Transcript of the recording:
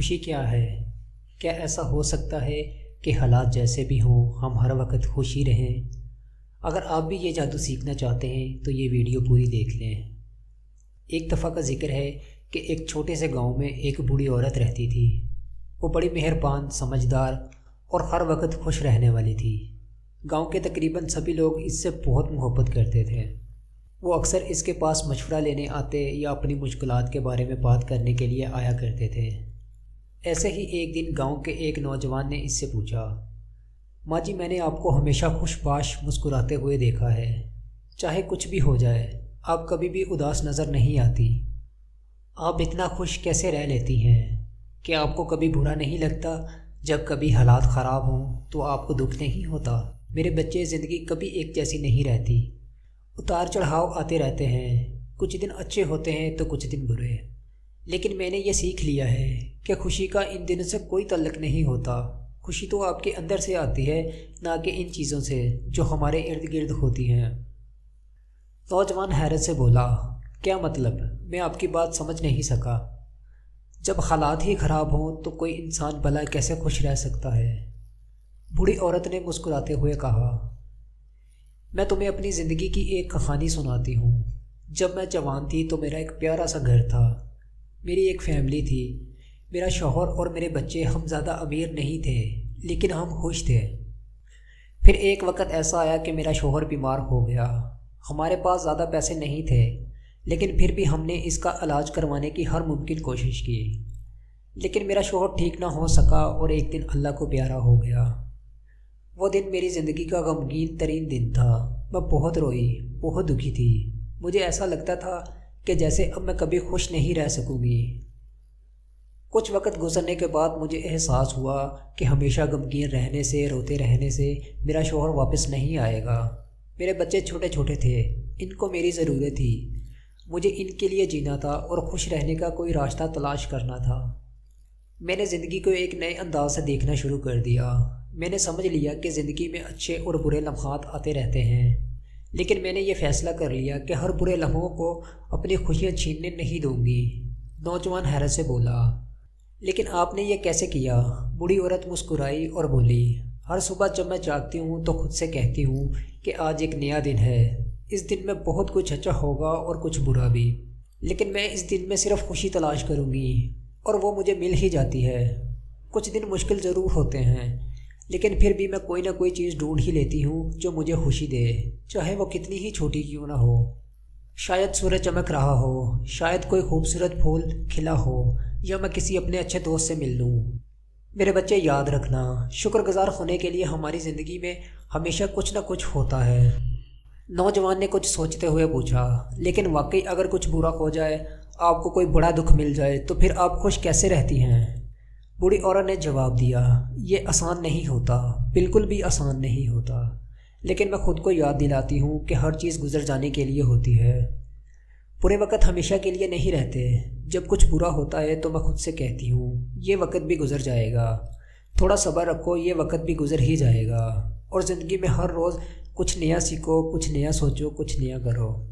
خوشی کیا ہے؟ کیا ایسا ہو سکتا ہے کہ حالات جیسے بھی ہوں ہم ہر وقت خوش ہی رہیں؟ اگر آپ بھی یہ جادو سیکھنا چاہتے ہیں تو یہ ویڈیو پوری دیکھ لیں۔ ایک دفعہ کا ذکر ہے کہ ایک چھوٹے سے گاؤں میں ایک بوڑھی عورت رہتی تھی۔ وہ بڑی مہربان، سمجھدار اور ہر وقت خوش رہنے والی تھی۔ گاؤں کے تقریباً سبھی لوگ اس سے بہت محبت کرتے تھے۔ وہ اکثر اس کے پاس مشورہ لینے آتے یا اپنی مشکلات کے بارے میں بات کرنے کے لیے آیا کرتے تھے۔ ایسے ہی ایک دن گاؤں کے ایک نوجوان نے اس سے پوچھا، ماں جی، میں نے آپ کو ہمیشہ خوش باش مسکراتے ہوئے دیکھا ہے۔ چاہے کچھ بھی ہو جائے آپ کبھی بھی اداس نظر نہیں آتی۔ آپ اتنا خوش کیسے رہ لیتی ہیں؟ کیا آپ کو کبھی برا نہیں لگتا؟ جب کبھی حالات خراب ہوں تو آپ کو دکھ نہیں ہوتا؟ میرے بچے، زندگی کبھی ایک جیسی نہیں رہتی، اتار چڑھاؤ آتے رہتے ہیں، کچھ دن اچھے ہوتے ہیں تو کچھ دن برے۔ لیکن میں نے یہ سیکھ لیا ہے کہ خوشی کا ان دنوں سے کوئی تعلق نہیں ہوتا۔ خوشی تو آپ کے اندر سے آتی ہے، نہ کہ ان چیزوں سے جو ہمارے ارد گرد ہوتی ہیں۔ نوجوان حیرت سے بولا، کیا مطلب؟ میں آپ کی بات سمجھ نہیں سکا۔ جب حالات ہی خراب ہوں تو کوئی انسان بھلا کیسے خوش رہ سکتا ہے؟ بوڑھی عورت نے مسکراتے ہوئے کہا، میں تمہیں اپنی زندگی کی ایک کہانی سناتی ہوں۔ جب میں جوان تھی تو میرا ایک پیارا سا گھر تھا، میری ایک فیملی تھی، میرا شوہر اور میرے بچے۔ ہم زیادہ امیر نہیں تھے لیکن ہم خوش تھے۔ پھر ایک وقت ایسا آیا کہ میرا شوہر بیمار ہو گیا۔ ہمارے پاس زیادہ پیسے نہیں تھے لیکن پھر بھی ہم نے اس کا علاج کروانے کی ہر ممکن کوشش کی، لیکن میرا شوہر ٹھیک نہ ہو سکا اور ایک دن اللہ کو پیارا ہو گیا۔ وہ دن میری زندگی کا غمگین ترین دن تھا۔ میں بہت روئی، بہت دکھی تھی۔ مجھے ایسا لگتا تھا کہ جیسے اب میں کبھی خوش نہیں رہ سکوں گی۔ کچھ وقت گزرنے کے بعد مجھے احساس ہوا کہ ہمیشہ غمگین رہنے سے، روتے رہنے سے میرا شوہر واپس نہیں آئے گا۔ میرے بچے چھوٹے چھوٹے تھے، ان کو میری ضرورت تھی۔ مجھے ان کے لیے جینا تھا اور خوش رہنے کا کوئی راستہ تلاش کرنا تھا۔ میں نے زندگی کو ایک نئے انداز سے دیکھنا شروع کر دیا۔ میں نے سمجھ لیا کہ زندگی میں اچھے اور برے لمحات آتے رہتے ہیں، لیکن میں نے یہ فیصلہ کر لیا کہ ہر برے لمحوں کو اپنی خوشیاں چھیننے نہیں دوں گی۔ نوجوان حیرت سے بولا، لیکن آپ نے یہ کیسے کیا؟ بوڑھی عورت مسکرائی اور بولی، ہر صبح جب میں جاگتی ہوں تو خود سے کہتی ہوں کہ آج ایک نیا دن ہے۔ اس دن میں بہت کچھ اچھا ہوگا اور کچھ برا بھی، لیکن میں اس دن میں صرف خوشی تلاش کروں گی اور وہ مجھے مل ہی جاتی ہے۔ کچھ دن مشکل ضرور ہوتے ہیں لیکن پھر بھی میں کوئی نہ کوئی چیز ڈھونڈ ہی لیتی ہوں جو مجھے خوشی دے، چاہے وہ کتنی ہی چھوٹی کیوں نہ ہو۔ شاید سورج چمک رہا ہو، شاید کوئی خوبصورت پھول کھلا ہو، یا میں کسی اپنے اچھے دوست سے مل لوں۔ میرے بچے، یاد رکھنا، شکر گزار ہونے کے لیے ہماری زندگی میں ہمیشہ کچھ نہ کچھ ہوتا ہے۔ نوجوان نے کچھ سوچتے ہوئے پوچھا، لیکن واقعی اگر کچھ برا ہو جائے، آپ کو کوئی بڑا دکھ مل جائے تو پھر آپ خوش کیسے رہتی ہیں؟ بوڑھی عورت نے جواب دیا، یہ آسان نہیں ہوتا، بالکل بھی آسان نہیں ہوتا، لیکن میں خود کو یاد دلاتی ہوں کہ ہر چیز گزر جانے کے لیے ہوتی ہے۔ برے وقت ہمیشہ کے لیے نہیں رہتے۔ جب کچھ برا ہوتا ہے تو میں خود سے کہتی ہوں، یہ وقت بھی گزر جائے گا، تھوڑا صبر رکھو، یہ وقت بھی گزر ہی جائے گا، اور زندگی میں ہر روز کچھ نیا سیکھو، کچھ نیا سوچو، کچھ نیا کرو۔